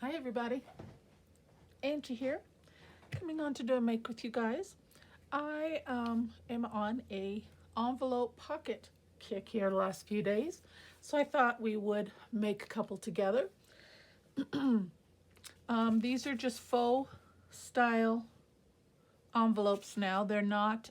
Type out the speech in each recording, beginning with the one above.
Hi everybody, Angie here, coming on to do a make with you guys. I am on a envelope pocket kick here the last few days, so I thought we would make a couple together. These are just faux style envelopes now. They're not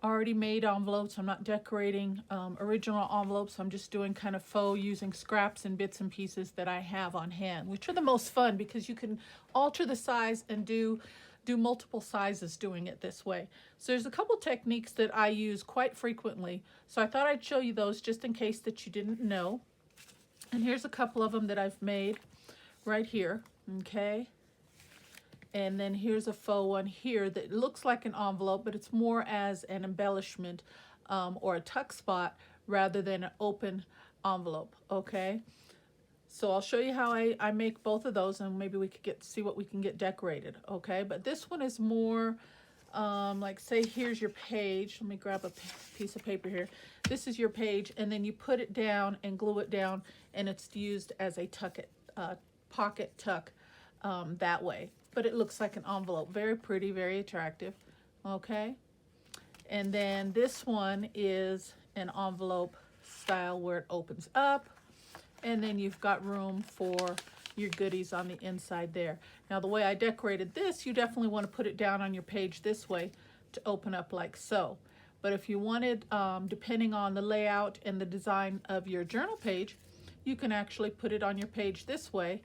already made envelopes. I'm not decorating original envelopes. I'm just doing kind of faux using scraps and bits and pieces that I have on hand, which are the most fun because you can alter the size and do multiple sizes doing it this way. So there's a couple techniques that I use quite frequently. So I thought I'd show you those just in case that you didn't know. And here's a couple of them that I've made right here, okay? And then here's a faux one here that looks like an envelope, but it's more as an embellishment or a tuck spot rather than an open envelope, okay? So I'll show you how I make both of those, and maybe we could see what we can get decorated, okay? But this one is more like, say here's your page. Let me grab a piece of paper here. This is your page, and then you put it down and glue it down, and it's used as a pocket tuck that way. But it looks like an envelope. Very pretty, very attractive, okay? And then this one is an envelope style where it opens up, and then you've got room for your goodies on the inside there. Now the way I decorated this, you definitely want to put it down on your page this way to open up like so. But if you wanted, depending on the layout and the design of your journal page, you can actually put it on your page this way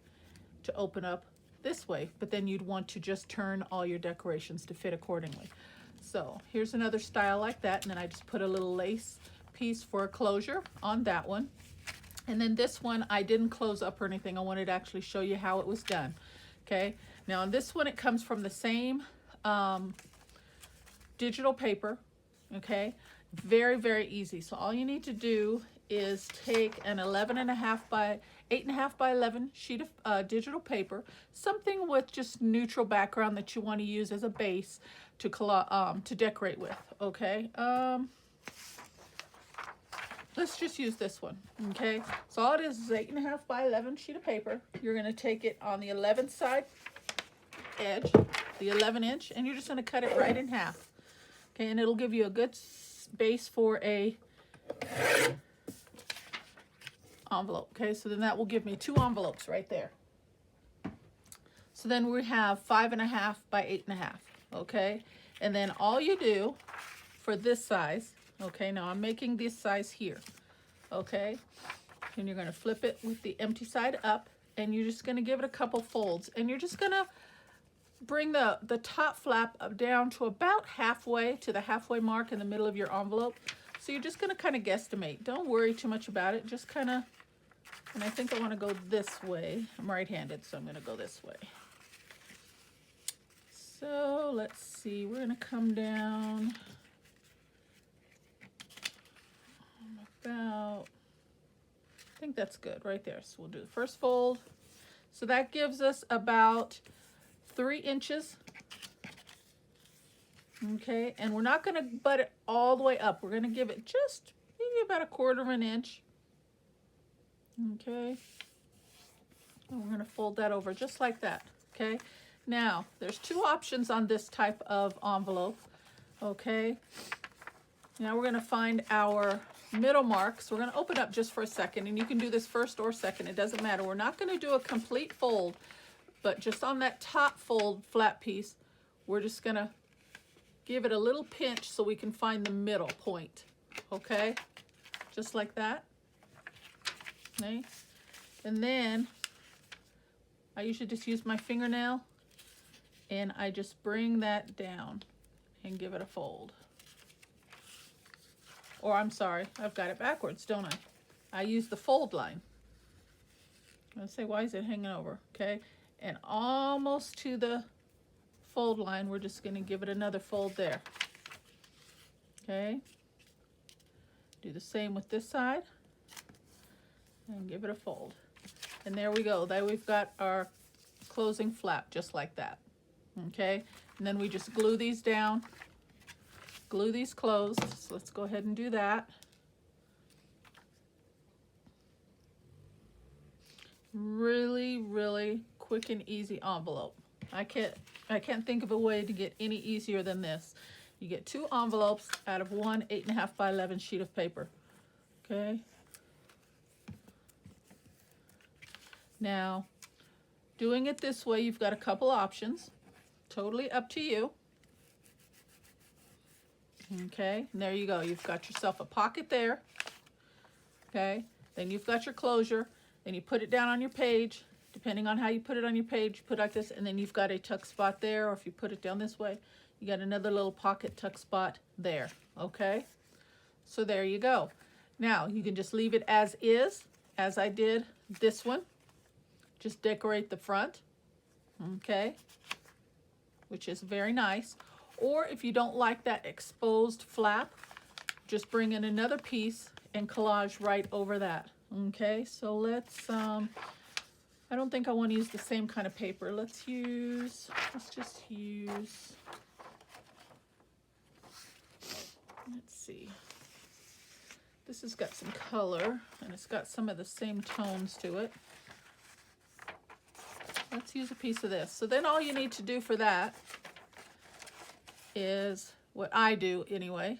to open up this way, but then you'd want to just turn all your decorations to fit accordingly. So here's another style like that, and then I just put a little lace piece for a closure on that one. And then this one I didn't close up or anything. I wanted to actually show you how it was done. Okay, now on this one it comes from the same digital paper. Okay, very easy. So all you need to do is take an 11.5 by 8.5 by 11 sheet of digital paper, something with just neutral background that you want to use as a base to decorate with. Okay, let's just use this one. Okay, so all it is 8.5 by 11 sheet of paper. You're going to take it on the 11 side edge, the 11 inch, and you're just going to cut it right in half. Okay, and it'll give you a good base for a envelope. Okay, so then that will give me 2 envelopes right there. So then we have 5.5 by 8.5. Okay, and then all you do for this size, okay, now I'm making this size here, okay, and you're going to flip it with the empty side up, and you're just going to give it a couple folds, and you're just going to bring the top flap up down to about halfway, to the halfway mark in the middle of your envelope. So you're just going to kind of guesstimate. Don't worry too much about it. Just kind of, and I think I want to go this way. I'm right-handed, so I'm going to go this way. So let's see. We're going to come down about, I think that's good right there. So we'll do the first fold. So that gives us about 3 inches. Okay, and we're not going to butt it all the way up. We're going to give it just maybe about 1/4 inch. Okay, and we're going to fold that over just like that. Okay, now there's 2 options on this type of envelope. Okay, now we're going to find our middle mark. So we're going to open up just for a second, and you can do this first or second. It doesn't matter. We're not going to do a complete fold, but just on that top fold flat piece, we're just going to give it a little pinch so we can find the middle point. Okay, just like that. Okay, and then I usually just use my fingernail, and I just bring that down and give it a fold. Or I'm sorry, I've got it backwards, don't I? I use the fold line. I say, why is it hanging over? Okay, and almost to the fold line, we're just going to give it another fold there. Okay, do the same with this side and give it a fold. And there we go. There we've got our closing flap just like that. Okay, and then we just glue these down, glue these closed. So let's go ahead and do that. Really, really quick and easy envelope. I can't think of a way to get any easier than this. You get 2 envelopes out of one 8.5 by 11 sheet of paper. Okay. Now, doing it this way, you've got a couple options. Totally up to you. Okay, and there you go. You've got yourself a pocket there. Okay, then you've got your closure. Then you put it down on your page. Depending on how you put it on your page, you put like this, and then you've got a tuck spot there, or if you put it down this way, you got another little pocket tuck spot there. Okay, so there you go. Now you can just leave it as is, as I did this one. Just decorate the front, okay, which is very nice. Or if you don't like that exposed flap, just bring in another piece and collage right over that. Okay, so let's, I don't think I want to use the same kind of paper. Let's just use, let's see. This has got some color and it's got some of the same tones to it. Let's use a piece of this. So then all you need to do for that is what I do anyway.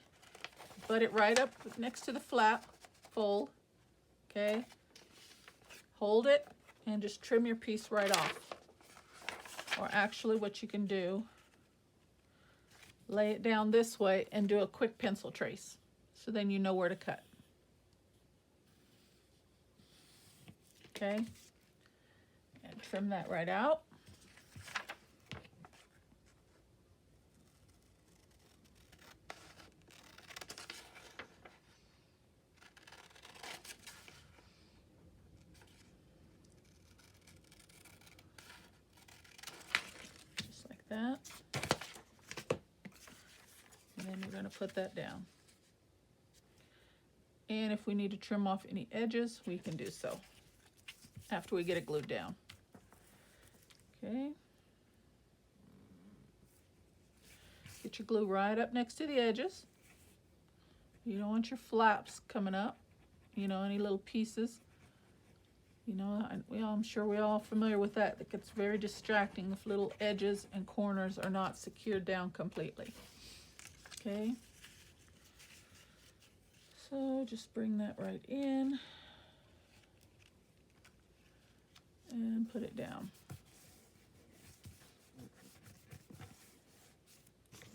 Butt it right up next to the flap, fold, okay? Hold it and just trim your piece right off. Or actually what you can do, lay it down this way and do a quick pencil trace. So then you know where to cut. Okay? And trim that right out. Just like that. And then we're going to put that down. And if we need to trim off any edges, we can do so after we get it glued down. Okay. Get your glue right up next to the edges. You don't want your flaps coming up, you know, any little pieces. You know, I'm sure we're all familiar with that. It gets very distracting if little edges and corners are not secured down completely. Okay. So just bring that right in and put it down.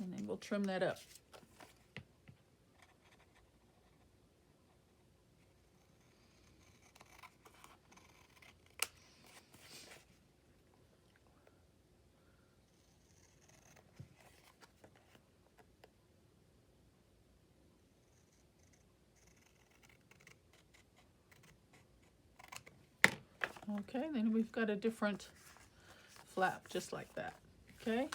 And then we'll trim that up. Okay, then we've got a different flap just like that. Okay.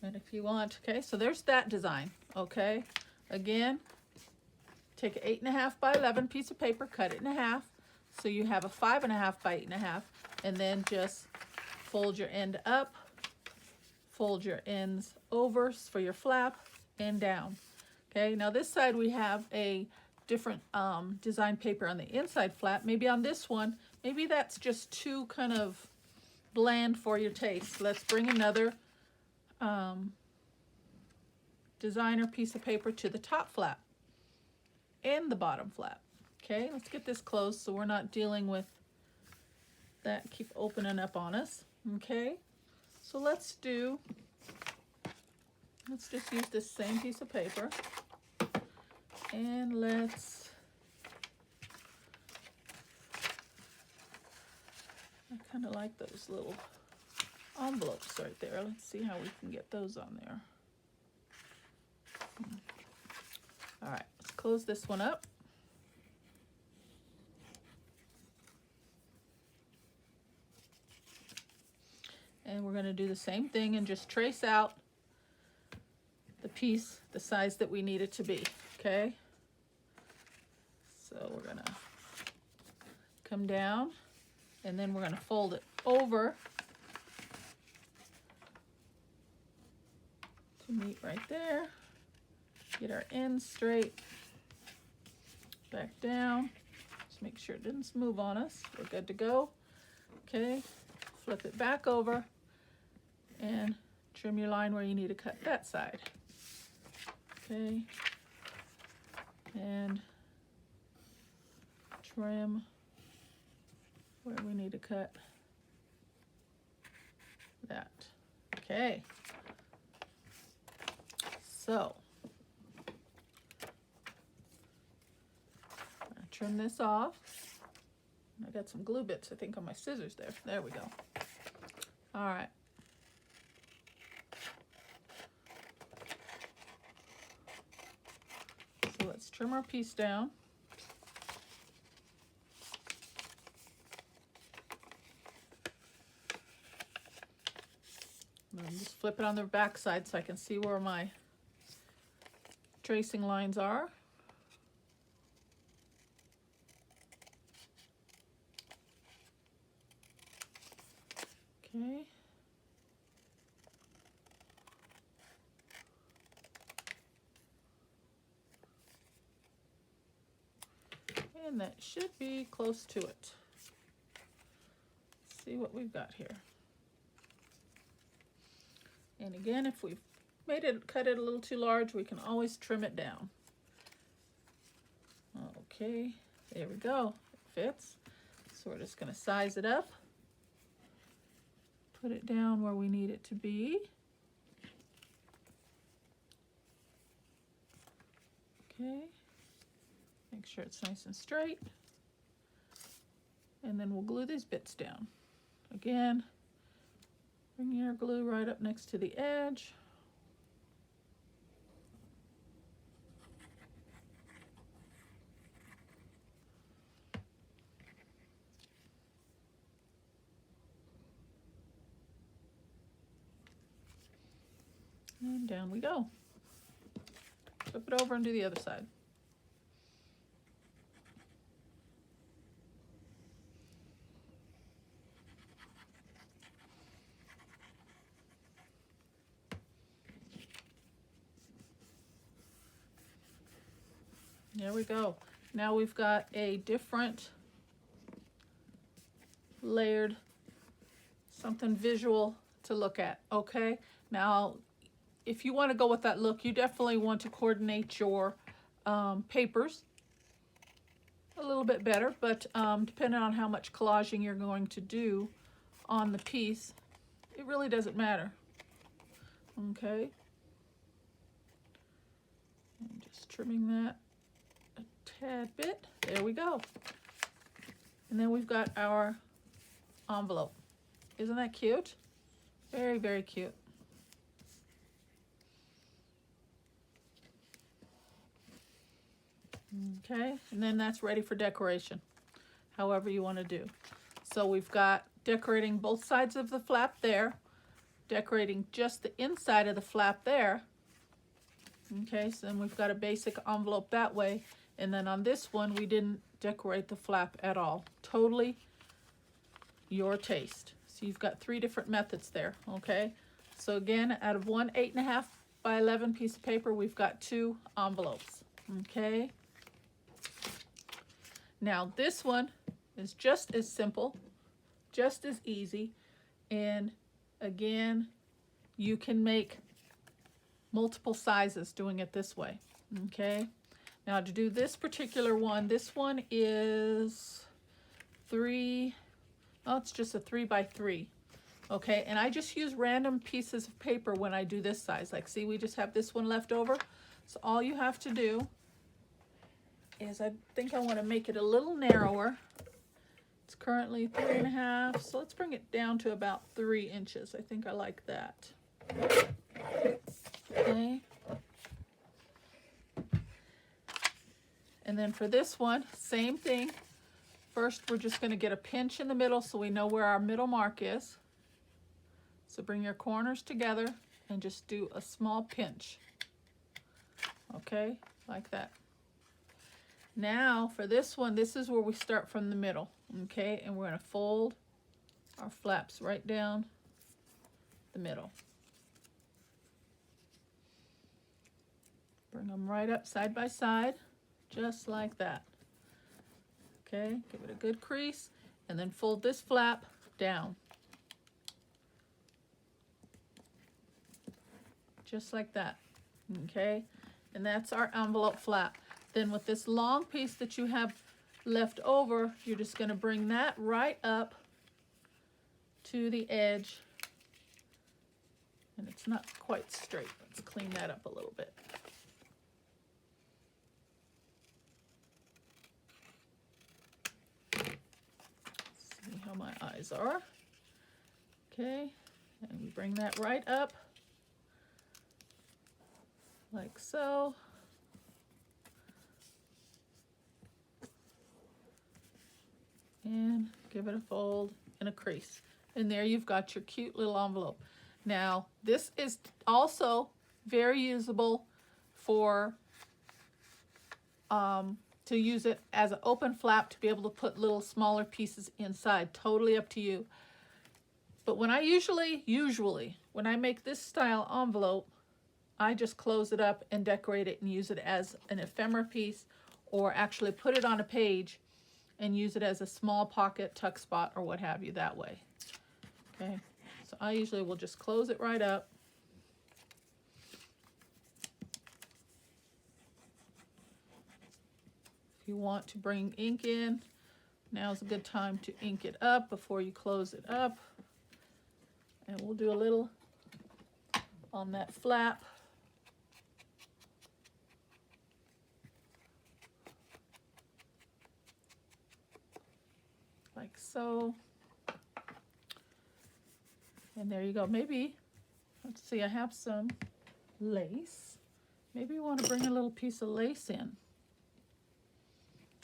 And if you want, okay, so there's that design. Okay, again, take an 8.5 by 11 piece of paper, cut it in half, so you have a 5.5 by 8.5, and then just fold your end up, fold your ends over for your flap, and down. Okay, now this side we have a different design paper on the inside flap. Maybe on this one, maybe that's just too kind of bland for your taste. Let's bring another designer piece of paper to the top flap and the bottom flap. Okay, let's get this closed so we're not dealing with that keep opening up on us. Okay, so let's just use this same piece of paper and I kind of like those little envelopes right there. Let's see how we can get those on there. All right, let's close this one up. And we're going to do the same thing and just trace out the piece the size that we need it to be. Okay, so we're going to come down and then we're going to fold it over to meet right there. Get our ends straight, back down, Just make sure it didn't move on us. We're good to go. Okay, flip it back over and trim your line where you need to cut that side. Okay, and trim where we need to cut that. Okay, so I'm gonna trim this off. I got some glue bits, I think, on my scissors there. There we go. All right. So let's trim our piece down. And just flip it on the back side so I can see where my tracing lines are. Okay. And that should be close to it. Let's see what we've got here. And again, if we've cut it a little too large, we can always trim it down. Okay, there we go. It fits. So we're just going to size it up. Put it down where we need it to be. Okay. Make sure it's nice and straight. And then we'll glue these bits down. Again, bring your glue right up next to the edge. And down we go. Flip it over and do the other side. There we go. Now we've got a different layered, something visual to look at, okay? Now, if you want to go with that look, you definitely want to coordinate your papers a little bit better, but depending on how much collaging you're going to do on the piece, it really doesn't matter, okay? And just trimming that a tad bit. There we go. And then we've got our envelope. Isn't that cute? Very, very cute. Okay, and then that's ready for decoration, however you want to do. So we've got decorating both sides of the flap there, decorating just the inside of the flap there. Okay, so then we've got a basic envelope that way, and then on this one we didn't decorate the flap at all. Totally your taste. So you've got 3 different methods there, okay? So again, out of one 8.5 by 11 piece of paper, we've got 2 envelopes, okay? Now this one is just as simple, just as easy, and again, you can make multiple sizes doing it this way, okay? Now to do this particular one, this one is 3, oh, it's just a 3 by 3, okay? And I just use random pieces of paper when I do this size. Like, see, we just have this one left over. So all you have to do is, I think I want to make it a little narrower. It's currently 3.5, so let's bring it down to about 3 inches. I think I like that. Okay. And then for this one, same thing. First, we're just going to get a pinch in the middle so we know where our middle mark is. So bring your corners together and just do a small pinch. Okay, like that. Now for this one, this is where we start from the middle, okay? And we're going to fold our flaps right down the middle. Bring them right up side by side, just like that. Okay, give it a good crease, and then fold this flap down. Just like that, okay? And that's our envelope flap. Then with this long piece that you have left over, you're just gonna bring that right up to the edge. And it's not quite straight. Let's clean that up a little bit. See how my eyes are. Okay, and we bring that right up like so. And give it a fold and a crease. And there you've got your cute little envelope. Now, this is also very usable for, to use it as an open flap to be able to put little smaller pieces inside. Totally up to you. But when I usually, when I make this style envelope, I just close it up and decorate it and use it as an ephemera piece, or actually put it on a page and use it as a small pocket tuck spot or what have you that way. Okay, so I usually will just close it right up. If you want to bring ink in, now's a good time to ink it up before you close it up. And we'll do a little on that flap. Like so. And there you go. Maybe, let's see, I have some lace. Maybe you want to bring a little piece of lace in.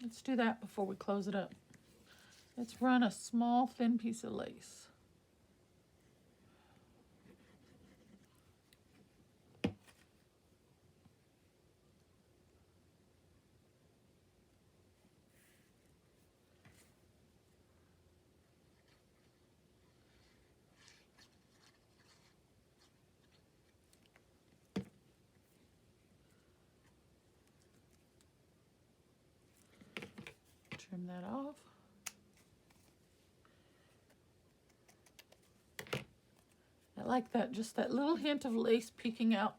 Let's do that before we close it up. Let's run a small thin piece of lace. Trim that off. I like that, just that little hint of lace peeking out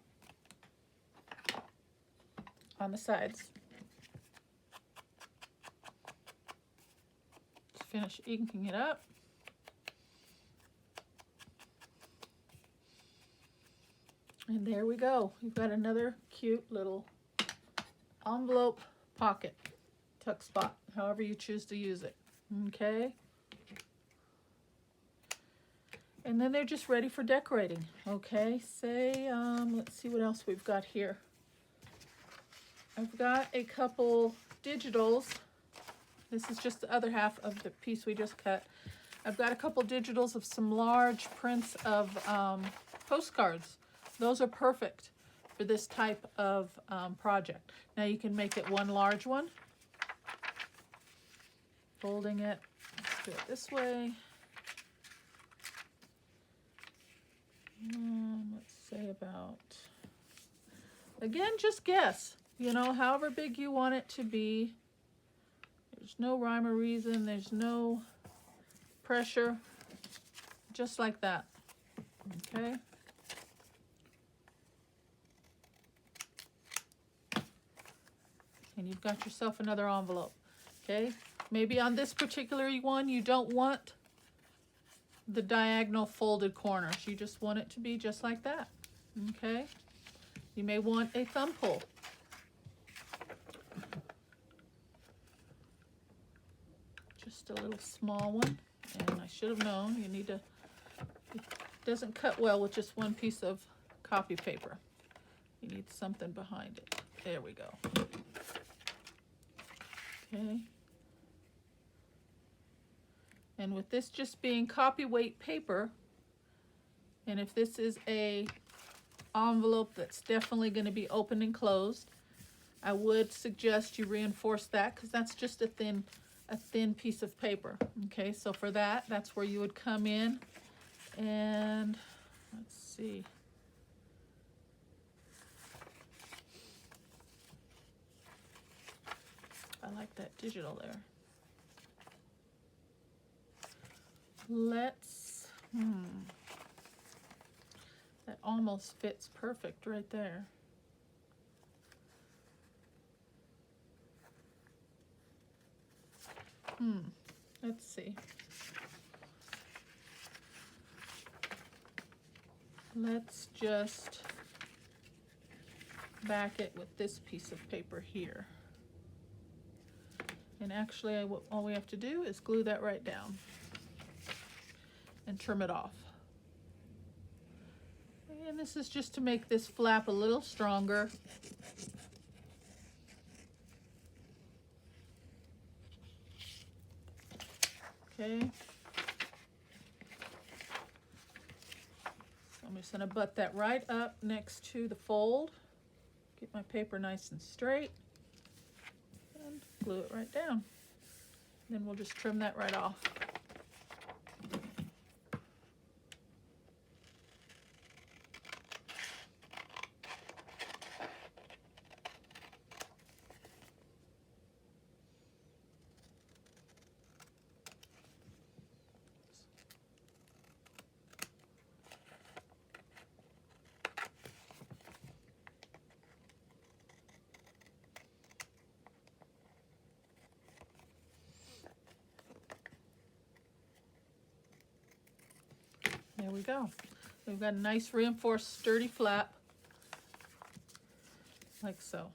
on the sides. Just finish inking it up. And there we go. You've got another cute little envelope pocket tuck spot, however you choose to use it. Okay. And then they're just ready for decorating. Okay, say, let's see what else we've got here. I've got a couple digitals. This is just the other half of the piece we just cut. I've got a couple digitals of some large prints of postcards. Those are perfect for this type of project. Now you can make it one large one. Folding it, let's do it this way. Let's say about, again, just guess, you know, however big you want it to be. There's no rhyme or reason, there's no pressure, just like that, okay? And you've got yourself another envelope, okay? Maybe on this particular one, you don't want the diagonal folded corners. You just want it to be just like that, okay? You may want a thumb pull. Just a little small one. And I should have known, you need to, it doesn't cut well with just one piece of copy paper. You need something behind it. There we go. Okay. And with this just being copy weight paper, and if this is a envelope that's definitely going to be open and closed, I would suggest you reinforce that, because that's just a thin piece of paper. Okay, so for that, that's where you would come in and let's see. I like that digital there. let's, that almost fits perfect right there. Let's see. Let's just back it with this piece of paper here. And actually, all we have to do is glue that right down and trim it off. And this is just to make this flap a little stronger. Okay. So I'm just going to butt that right up next to the fold. Get my paper nice and straight. And glue it right down. Then we'll just trim that right off. There we go. We've got a nice reinforced sturdy flap, like so.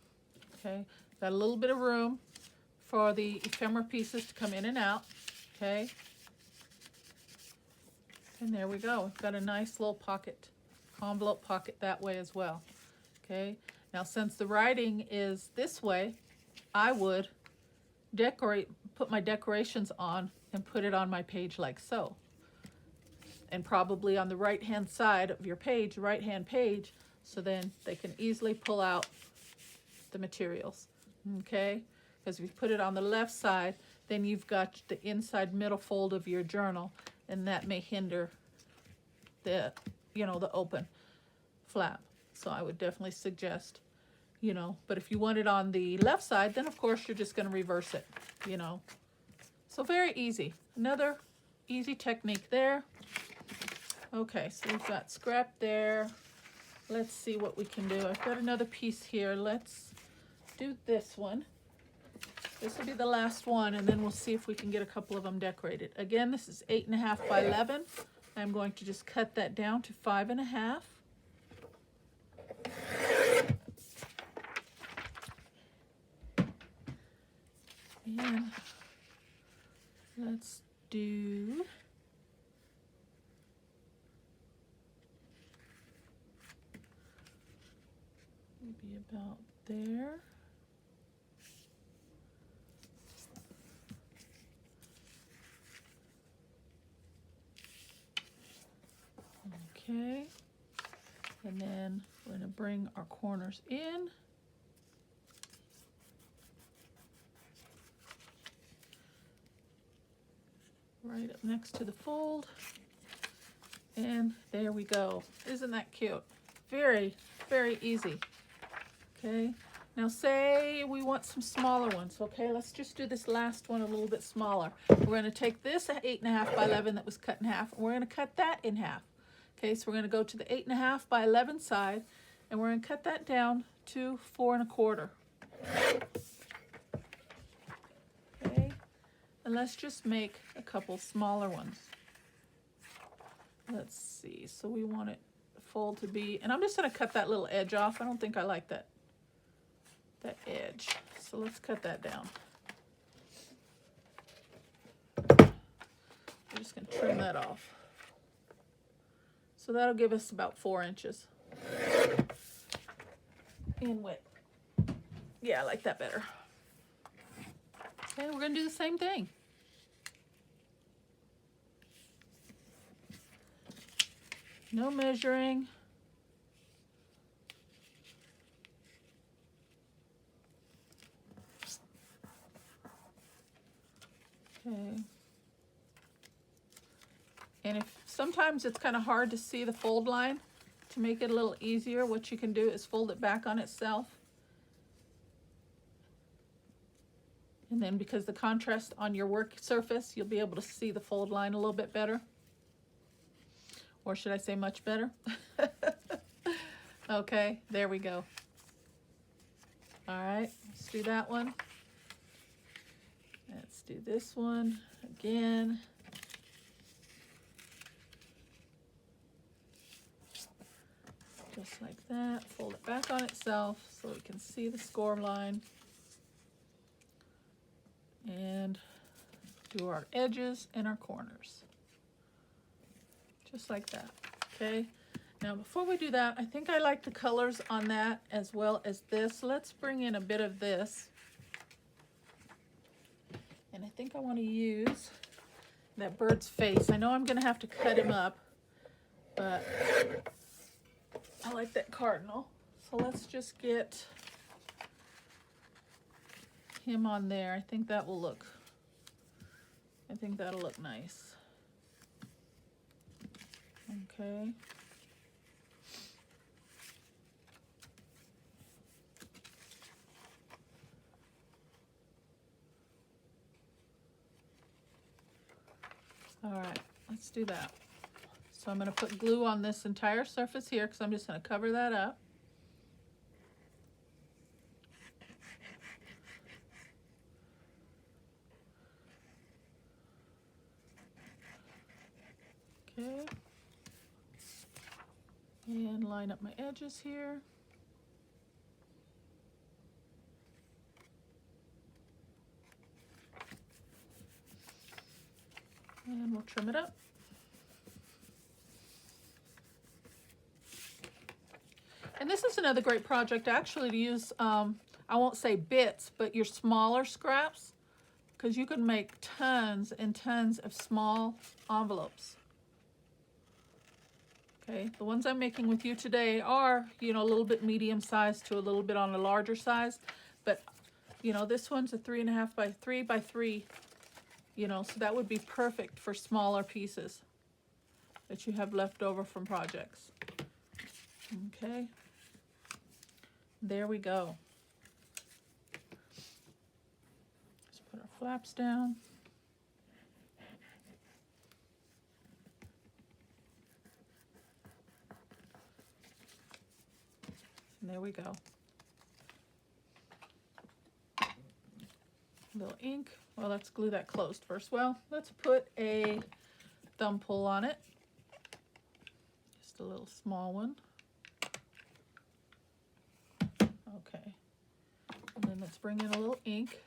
Okay, got a little bit of room for the ephemera pieces to come in and out. Okay, and there we go. We've got a nice little pocket, envelope pocket that way as well. Okay, now since the writing is this way, I would put my decorations on and put it on my page like so. And probably on the right-hand side of your page, right-hand page, so then they can easily pull out the materials, okay? Because if you put it on the left side, then you've got the inside middle fold of your journal, and that may hinder the, the open flap. So I would definitely suggest, but if you want it on the left side, then of course you're just gonna reverse it, So very easy. Another easy technique there. Okay, so we've got scrap there. Let's see what we can do. I've got another piece here. Let's do this one. This will be the last one, and then we'll see if we can get a couple of them decorated. Again, this is 8.5 by 11. I'm going to just cut that down to 5.5. And let's do maybe about there. Okay, and then we're going to bring our corners in. Right up next to the fold. And there we go. Isn't that cute? Very, very easy. Okay, now say we want some smaller ones. Okay, let's just do this last one a little bit smaller. We're going to take this 8.5 by 11 that was cut in half, and we're going to cut that in half. Okay, so we're going to go to the 8.5 by 11 side, and we're going to cut that down to 4 1/4. Okay, and let's just make a couple smaller ones. Let's see, so we want it fold to be, and I'm just going to cut that little edge off. I don't think I like that edge, so let's cut that down. I'm just going to trim that off. So that'll give us about 4 inches in width. Yeah, I like that better. Okay, we're going to do the same thing. No measuring. Okay. And if sometimes it's kind of hard to see the fold line, to make it a little easier, what you can do is fold it back on itself. And And then because the contrast on your work surface, you'll be able to see the fold line a little bit better. Or should I say much better? Okay, there we go. All right, let's do that one. Let's do this one again. Just like that. Fold it back on itself so we can see the score line. And do our edges and our corners. Just like that, okay? Now before we do that, I think I like the colors on that as well as this. Let's bring in a bit of this. And I think I want to use that bird's face. I know I'm going to have to cut him up, but I like that cardinal. So let's just get him on there. I think that will look, I think that'll look nice. Okay. All right, let's do that. So I'm going to put glue on this entire surface here because I'm just going to cover that up. Okay. And line up my edges here. And we'll trim it up. And this is another great project actually to use, I won't say bits, but your smaller scraps, because you can make tons and tons of small envelopes. Okay, the ones I'm making with you today are, you know, a little bit medium size to a little bit on the larger size, but you know, this one's a 3.5 by 3 by 3. You know, so that would be perfect for smaller pieces that you have left over from projects. Okay, there we go. Let's put our flaps down. And there we go. A little ink. Well, let's glue that closed first. Well, let's put a thumb pull on it. Just a little small one. Okay. And then let's bring in a little ink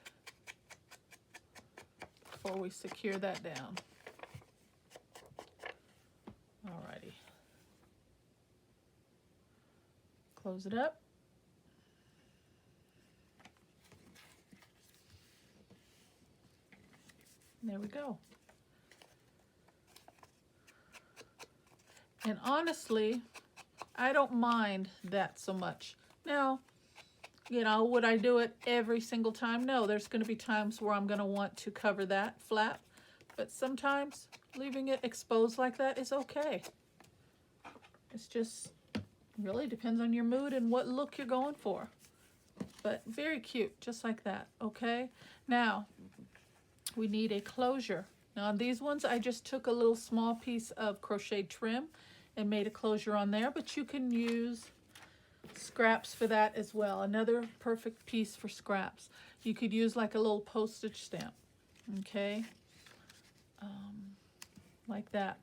before we secure that down. Alrighty. Close it up. There we go. And honestly, I don't mind that so much. Now, you know, would I do it every single time? No, there's going to be times where I'm going to want to cover that flap, but sometimes leaving it exposed like that is okay. It's just really depends on your mood and what look you're going for. But very cute, just like that, okay? Now, we need a closure. Now on these ones, I just took a little small piece of crochet trim and made a closure on there, but you can use scraps for that as well. Another perfect piece for scraps. You could use like a little postage stamp, okay? Like that.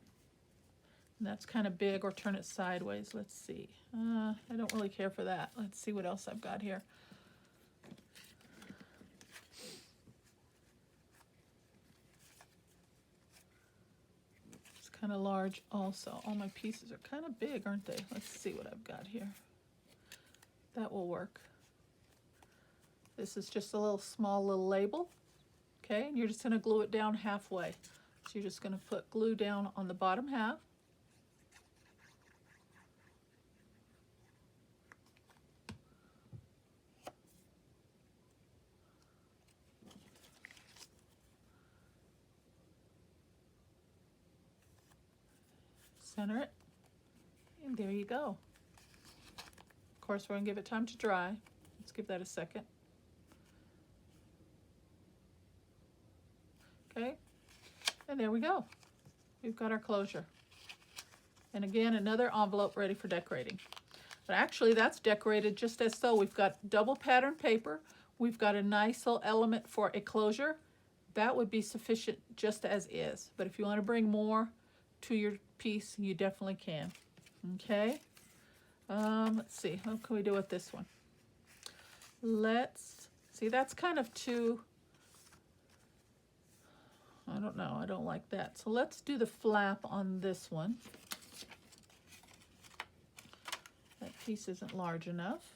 And that's kind of big, or turn it sideways. Let's see. I don't really care for that. Let's see what else I've got here. Kind of large also. All my pieces are kind of big, aren't they? Let's see what I've got here. That will work. This is just a little small little label. Okay, and you're just going to glue it down halfway. So you're just going to put glue down on the bottom half. Center it, and there you go. Of course, we're going to give it time to dry. Let's give that a second. Okay, and there we go. We've got our closure. And again, another envelope ready for decorating. But actually, that's decorated just as so. We've got double pattern paper. We've got a nice little element for a closure. That would be sufficient just as is. But if you want to bring more to your piece, you definitely can. Okay. Let's see. What can we do with this one? Let's see. That's kind of too... I don't know. I don't like that. So let's do the flap on this one. That piece isn't large enough.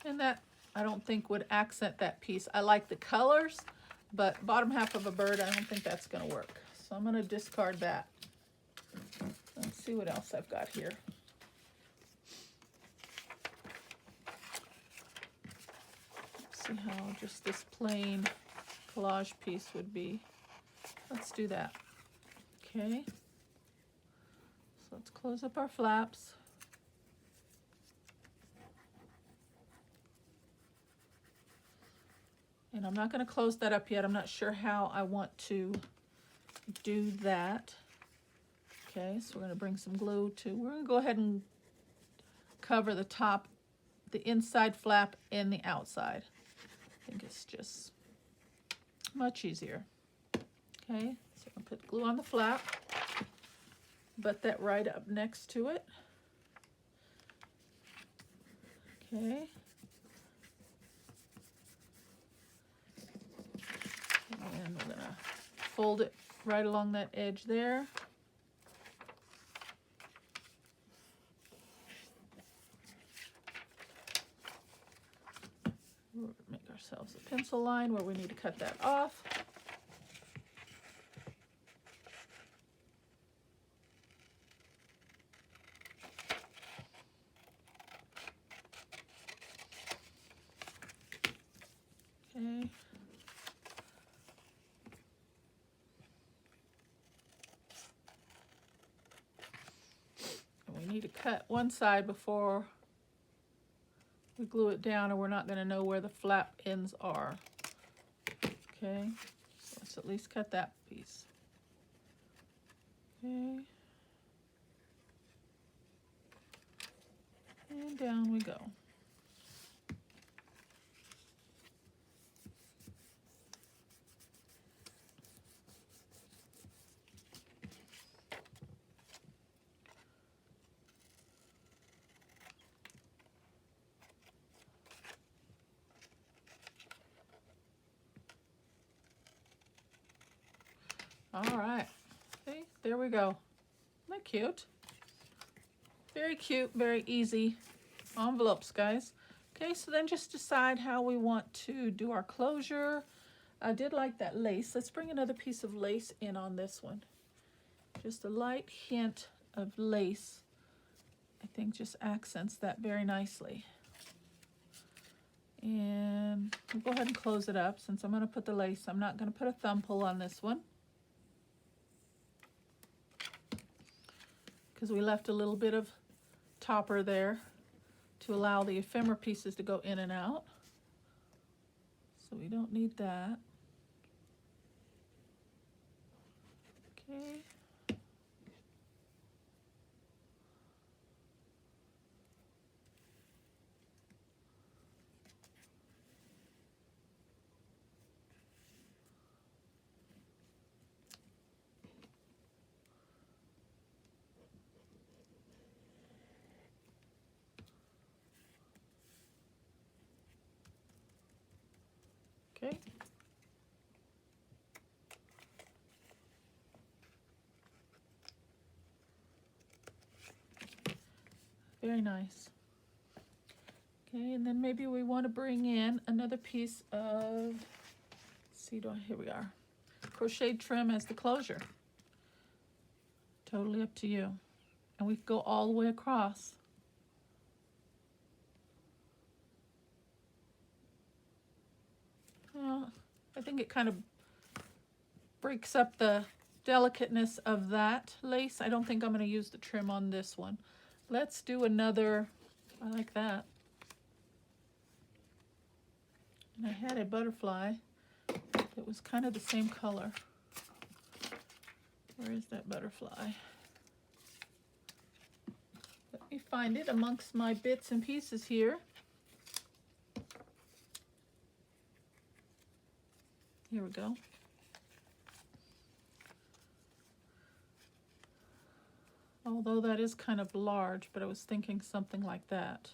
And that, I don't think, would accent that piece. I like the colors, but bottom half of a bird, I don't think that's going to work. So I'm going to discard that. Let's see what else I've got here. Let's see how just this plain collage piece would be. Let's do that. Okay. So let's close up our flaps. And I'm not going to close that up yet. I'm not sure how I want to do that. Okay, so we're going to bring some glue to, we're going to go ahead and cover the top, the inside flap and the outside. I think it's just much easier. Okay, so I'll put glue on the flap, butt that right up next to it. Okay. And we're gonna fold it right along that edge there. We'll make ourselves a pencil line where we need to cut that off. Okay. And we need to cut one side before we glue it down, or we're not going to know where the flap ends are. Okay, so let's at least cut that piece. Okay. And down we go. All right, see, there we go. Isn't that cute? Very cute, very easy envelopes, guys. Okay, so then just decide how we want to do our closure. I did like that lace. Let's bring another piece of lace in on this one. Just a light hint of lace, I think, just accents that very nicely. And we'll go ahead and close it up since I'm going to put the lace. I'm not going to put a thumb pull on this one, because we left a little bit of topper there to allow the ephemera pieces to go in and out. So we don't need that. Okay. Okay. Very nice. Okay, and then maybe we want to bring in another piece of, let's see, here we are, crocheted trim as the closure. Totally up to you. And we can go all the way across. I think it kind of breaks up the delicateness of that lace. I don't think I'm going to use the trim on this one. Let's do another, I like that. And I had a butterfly. It was kind of the same color. Where is that butterfly? Let me find it amongst my bits and pieces here. Here we go. Although that is kind of large, but I was thinking something like that.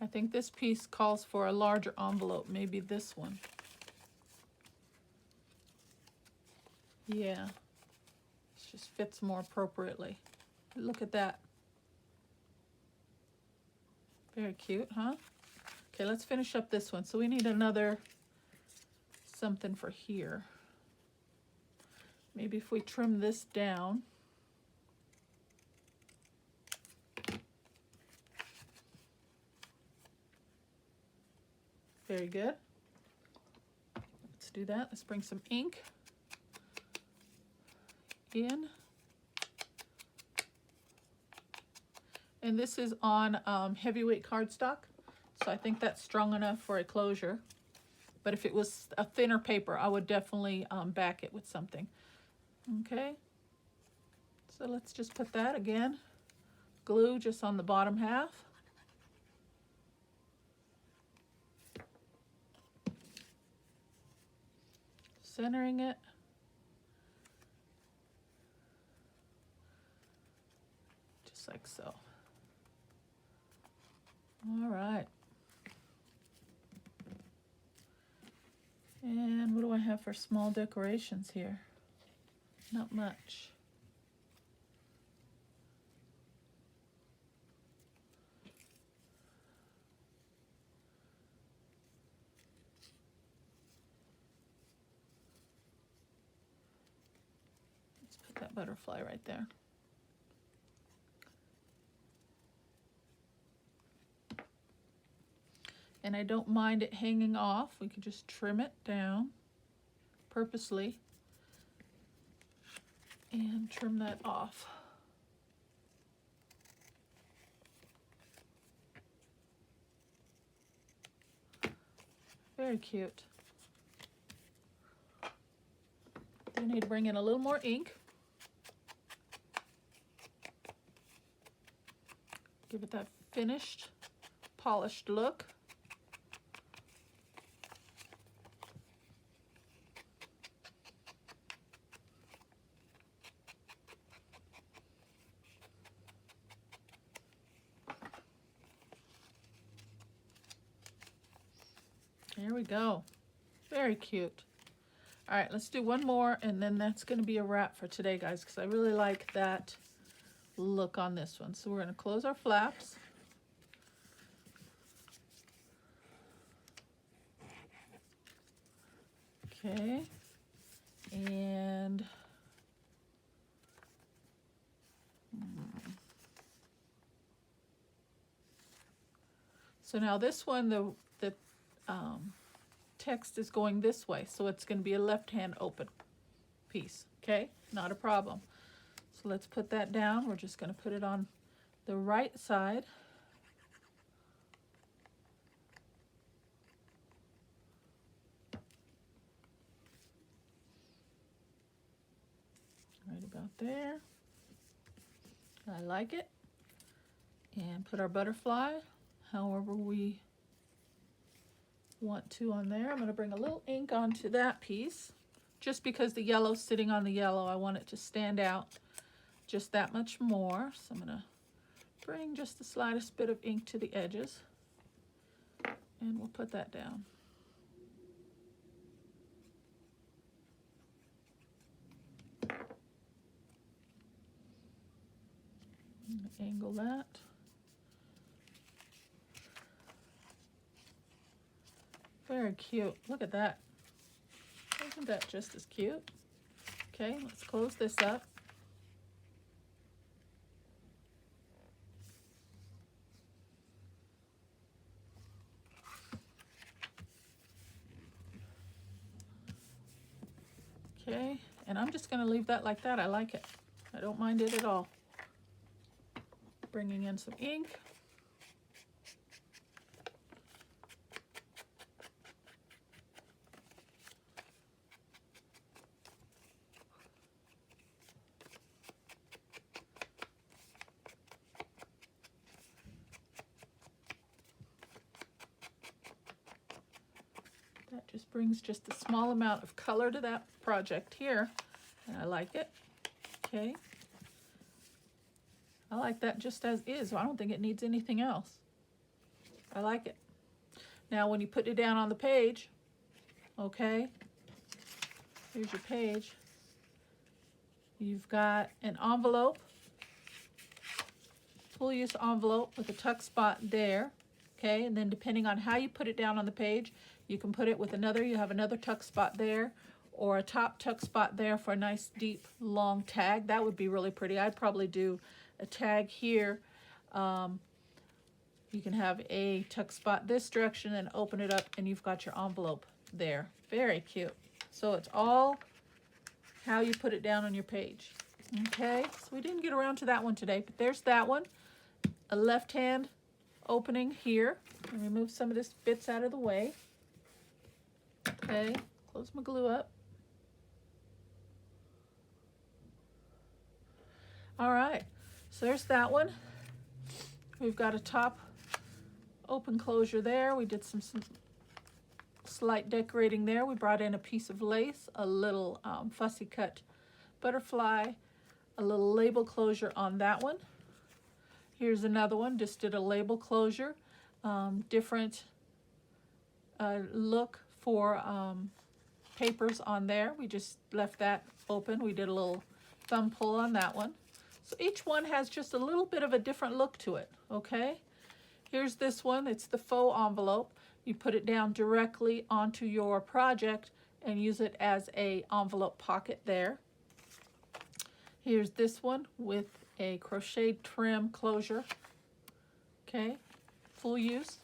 I think this piece calls for a larger envelope, maybe this one. Yeah, this just fits more appropriately. Look at that. Very cute, huh? Okay, let's finish up this one. So we need another something for here. Maybe if we trim this down. Very good. Let's do that. Let's bring some ink in. And this is on heavyweight cardstock, so I think that's strong enough for a closure. But if it was a thinner paper, I would definitely back it with something. Okay, so let's just put that again. Glue just on the bottom half. Centering it. Just like so. All right. And what do I have for small decorations here? Not much. Let's put that butterfly right there. And I don't mind it hanging off. We can just trim it down purposely and trim that off. Very cute. You need to bring in a little more ink. Give it that finished, polished look. There we go. Very cute. All right, let's do one more, and then that's going to be a wrap for today, guys, because I really like that look on this one. So we're going to close our flaps. Okay. And so now this one, the text is going this way, so it's going to be a left-hand open piece. Okay, not a problem. So let's put that down. We're just going to put it on the right side. Right about there. I like it. And put our butterfly however we want to on there. I'm going to bring a little ink onto that piece just because the yellow's sitting on the yellow. I want it to stand out just that much more. So I'm going to bring just the slightest bit of ink to the edges and we'll put that down. Angle that. Very cute. Look at that. Isn't that just as cute? Okay, let's close this up. Okay, and I'm just going to leave that like that. I like it. I don't mind it at all. Bringing in some ink. Just brings just a small amount of color to that project here, and I like it. Okay. I like that just as is. I don't think it needs anything else. I like it. Now when you put it down on the page, okay, here's your page. You've got an envelope, full use envelope with a tuck spot there, okay, and then depending on how you put it down on the page, you can put it with another, you have another tuck spot there, or a top tuck spot there for a nice deep long tag. That would be really pretty. I'd probably do a tag here. You can have a tuck spot this direction and open it up, and you've got your envelope there. Very cute. So it's all how you put it down on your page. Okay, so we didn't get around to that one today, but there's that one. A left hand opening here. And remove some of this bits out of the way. Okay, close my glue up. All right, so there's that one. We've got a top open closure there. We did some slight decorating there. We brought in a piece of lace, a little fussy cut butterfly, a little label closure on that one. Here's another one, just did a label closure. Different look for papers on there. We just left that open. We did a little thumb pull on that one. So each one has just a little bit of a different look to it, okay? Here's this one, it's the faux envelope. You put it down directly onto your project and use it as a envelope pocket there. Here's this one with a crocheted trim closure, okay? Full use.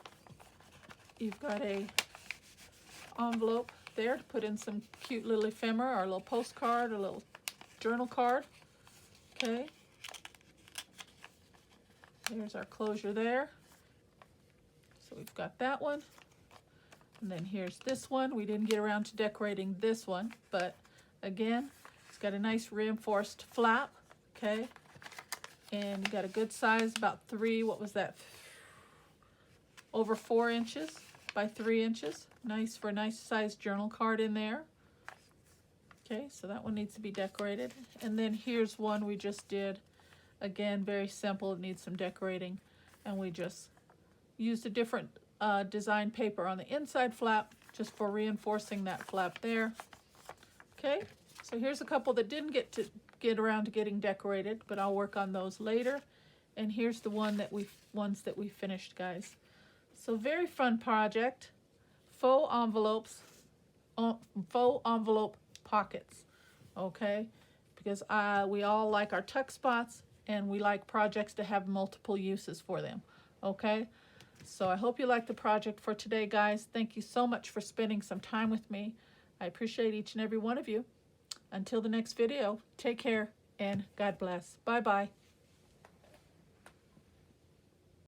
You've got a envelope there to put in some cute little ephemera or a little postcard or a little journal card, okay? There's our closure there. So we've got that one. And then here's this one. We didn't get around to decorating this one, but again, it's got a nice reinforced flap, okay? And you got a good size, about what was that? Over 4 inches by 3 inches. Nice for a nice sized journal card in there. Okay, so that one needs to be decorated. And then here's one we just did. Again, very simple, it needs some decorating. And we just used a different design paper on the inside flap just for reinforcing that flap there. Okay, so here's a couple that didn't get around to getting decorated, but I'll work on those later. And here's the ones that we finished, guys. So very fun project. Faux envelopes, faux envelope pockets, okay? Because we all like our tuck spots and we like projects to have multiple uses for them, okay? So I hope you like the project for today, guys. Thank you so much for spending some time with me. I appreciate each and every one of you. Until the next video, take care and God bless. Bye-bye.